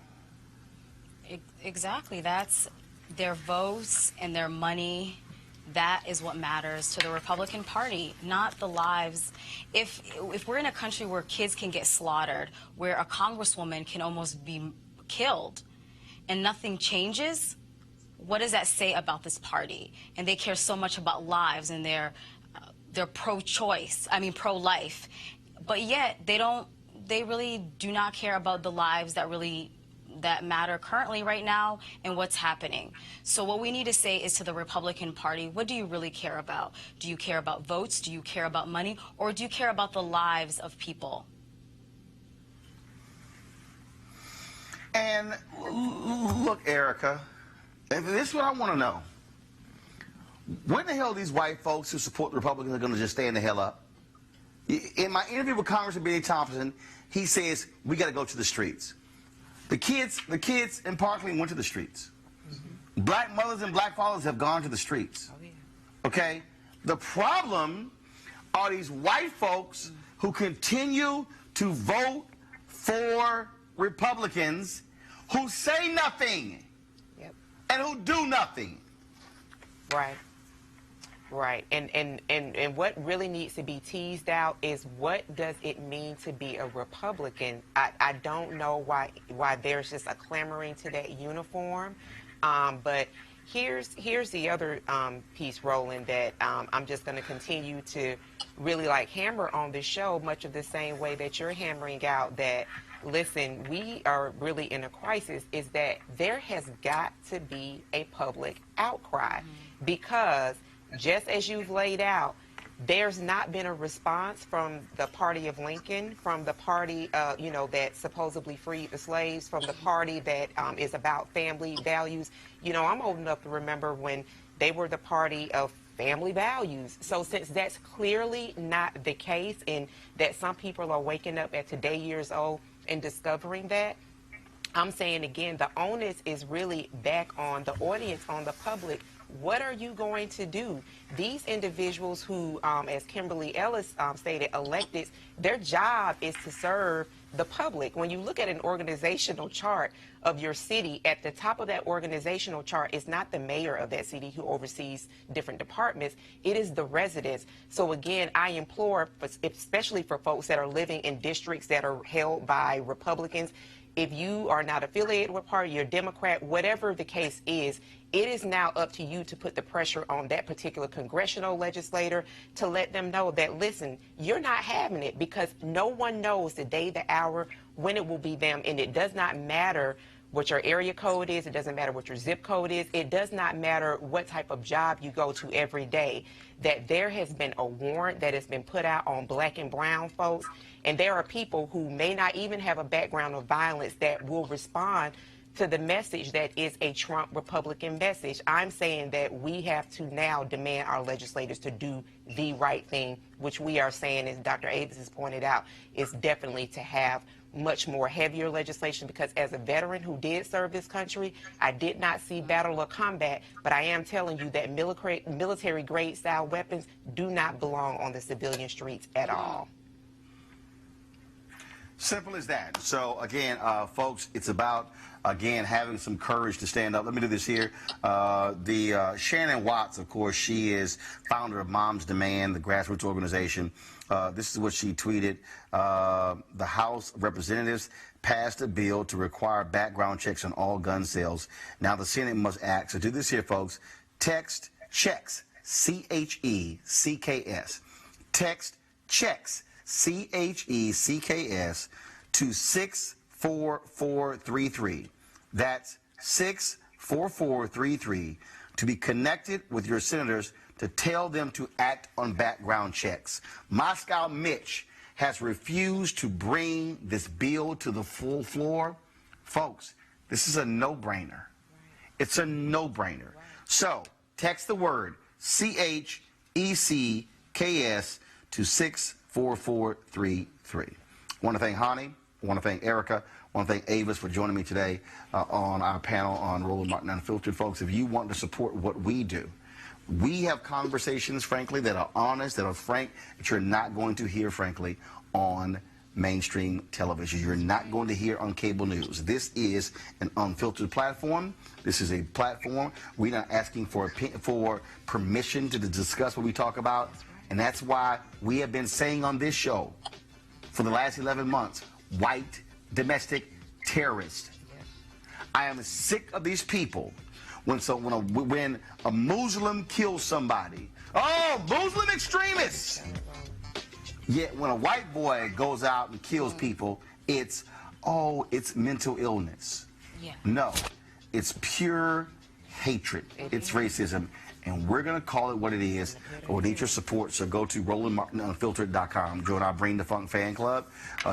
Exactly. That's their votes and their money. That is what matters to the Republican Party, not the lives. If we're in a country where kids can get slaughtered, where a congresswoman can almost be killed, and nothing changes, what does that say about this party? And they care so much about lives, and they're pro-choice, pro-life, but yet they really do not care about the lives that matter currently right now and what's happening. So what we need to say is to the Republican Party, what do you really care about? Do you care about votes? Do you care about money? Or do you care about the lives of people? And look, Erica, this is what I want to know. When the hell are these white folks who support the Republicans are going to just stand the hell up? In my interview with Congressman Benny Thompson, he says we got to go to the streets. The kids in Parkland went to the streets. Mm-hmm. Black mothers and black fathers have gone to the streets. Oh, yeah. Okay? The problem are these white folks who continue to vote for Republicans who say nothing. Yep. And who do nothing. Right. Right. And what really needs to be teased out is what does it mean to be a Republican? I don't know why there's just a clamoring to that uniform. But here's the other piece, Roland, that I'm just going to continue to really hammer on this show, much of the same way that you're hammering out that, listen, we are really in a crisis, is that there has got to be a public outcry because just as you've laid out, there's not been a response from the party of Lincoln, from the party, that supposedly freed the slaves, from the party that is about family values. I'm old enough to remember when they were the party of family values. So since that's clearly not the case and that some people are waking up at today years old and discovering that, I'm saying again, the onus is really back on the audience, on the public. What are you going to do? These individuals who, as Kimberly Ellis stated, elected, their job is to serve the public. When you look at an organizational chart of your city, at the top of that organizational chart is not the mayor of that city who oversees different departments. It is the residents. So again, I implore, especially for folks that are living in districts that are held by Republicans, if you are not affiliated with a party, you're a Democrat, whatever the case is, it is now up to you to put the pressure on that particular congressional legislator to let them know that, listen, you're not having it because no one knows the day, the hour, when it will be them. And it does not matter what your area code is. It doesn't matter what your zip code is. It does not matter what type of job you go to every day. That there has been a warrant that has been put out on black and brown folks. And there are people who may not even have a background of violence that will respond to the message that is a Trump Republican message. I'm saying that we have to now demand our legislators to do the right thing, which we are saying, as Dr. Avis has pointed out, is definitely to have much more heavier legislation, because as a veteran who did serve this country, I did not see battle or combat, but I am telling you that military grade style weapons do not belong on the civilian streets at all. Simple as that. So again, folks, it's about, again, having some courage to stand up. Let me do this here. Shannon Watts, of course, she is founder of Moms Demand, the grassroots organization. This is what she tweeted. The House of Representatives passed a bill to require background checks on all gun sales. Now the Senate must act. So do this here, folks. Text checks, C-H-E-C-K-S. Text checks, C-H-E-C-K-S, to 64433. That's 64433, to be connected with your senators to tell them to act on background checks. Moscow Mitch has refused to bring this bill to the full floor. Folks, this is a no-brainer. It's a no-brainer. So text the word C-H-E-C-K-S to 64433. I want to thank Hani. I want to thank Erica. I want to thank Avis for joining me today on our panel on Roland Martin Unfiltered. Folks, if you want to support what we do, we have conversations, frankly, that are honest, that are frank, that you're not going to hear, frankly, on mainstream television. You're not going to hear on cable news. This is an unfiltered platform. This is a platform. We're not asking for permission to discuss what we talk about. And that's why we have been saying on this show for the last 11 months, white domestic terrorists. I am sick of these people. When a Muslim kills somebody, oh, Muslim extremists. Yet when a white boy goes out and kills people, it's mental illness. Yeah. No, it's pure hatred. It's racism. And we're going to call it what it is. We need your support, so go to RolandMartinUnfiltered.com. Join our Bring the Funk fan club.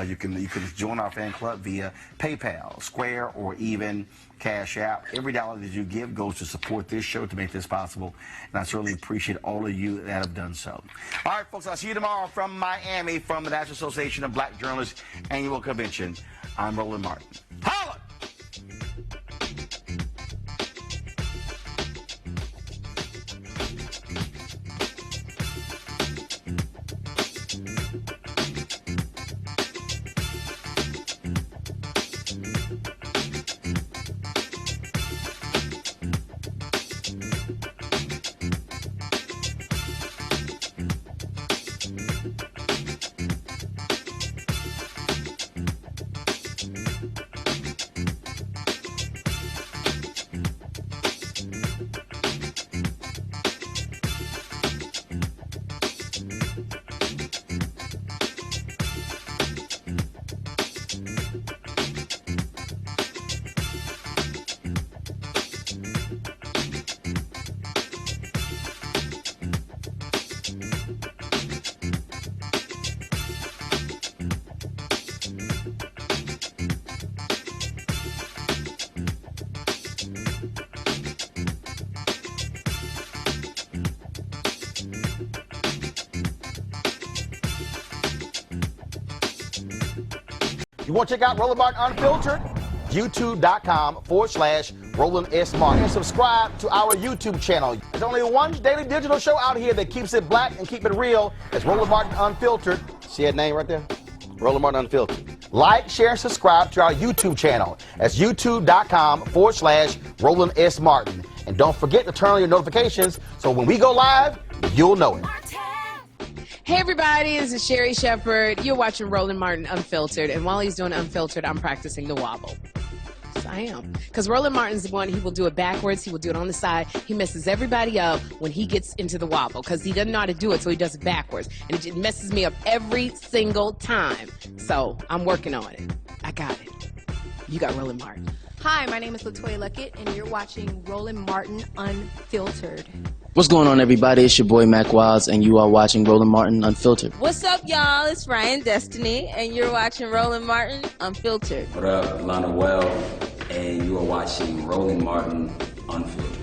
You can join our fan club via PayPal, Square, or even Cash App. Every dollar that you give goes to support this show to make this possible. And I certainly appreciate all of you that have done so. All right, folks, I'll see you tomorrow from Miami, from the National Association of Black Journalists Annual Convention. I'm Roland Martin. Holla! You want to check out Roland Martin Unfiltered? YouTube.com/Roland S. Martin. And subscribe to our YouTube channel. There's only one daily digital show out here that keeps it black and keep it real. It's Roland Martin Unfiltered. See that name right there? Roland Martin Unfiltered. Like, share, and subscribe to our YouTube channel. That's YouTube.com/Roland S. Martin. And don't forget to turn on your notifications so when we go live, you'll know it. Hey everybody, this is Sherry Shepherd. You're watching Roland Martin Unfiltered, and while he's doing Unfiltered, I'm practicing the wobble. Yes, I am. Because Roland Martin's the one, he will do it backwards, he will do it on the side. He messes everybody up when he gets into the wobble, because he doesn't know how to do it, so he does it backwards. And it just messes me up every single time. So, I'm working on it. I got it. You got Roland Martin. Hi, my name is LaToya Luckett, and you're watching Roland Martin Unfiltered. What's going on, everybody? It's your boy Mac Wilds, and you are watching Roland Martin Unfiltered. What's up, y'all? It's Ryan Destiny, and you're watching Roland Martin Unfiltered. What up, Lana Well, and you are watching Roland Martin Unfiltered.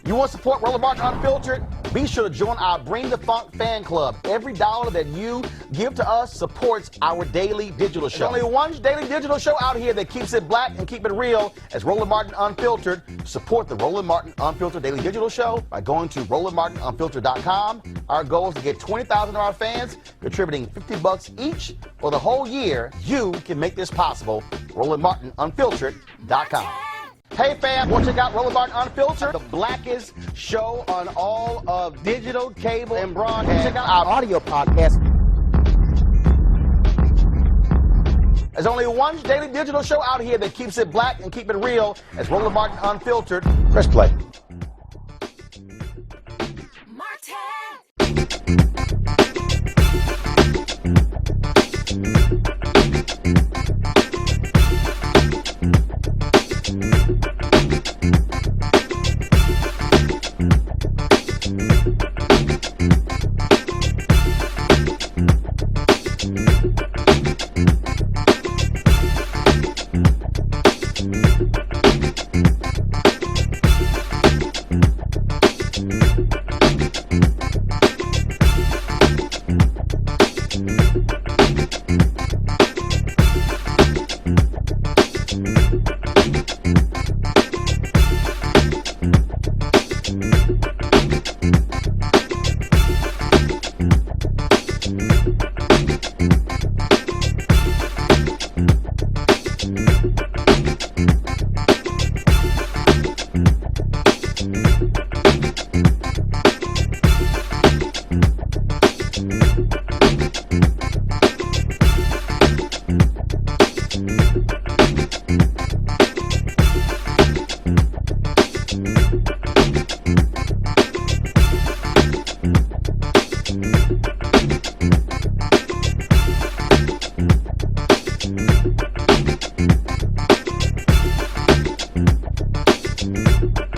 You want to support Roland Martin Unfiltered? Be sure to join our Bring the Funk fan club. Every dollar that you give to us supports our daily digital show. There's only one daily digital show out here that keeps it black and keep it real. As Roland Martin Unfiltered. Support the Roland Martin Unfiltered daily digital show by going to RolandMartinUnfiltered.com. Our goal is to get 20,000 of our fans contributing $50 each for the whole year. You can make this possible. RolandMartinUnfiltered.com. Hey fam, want to check out Roland Martin Unfiltered, the blackest show on all of digital, cable, and broadcast. Check out our audio podcast. There's only one daily digital show out here that keeps it black and keep it real. As Roland Martin Unfiltered. Press play. Unfiltered.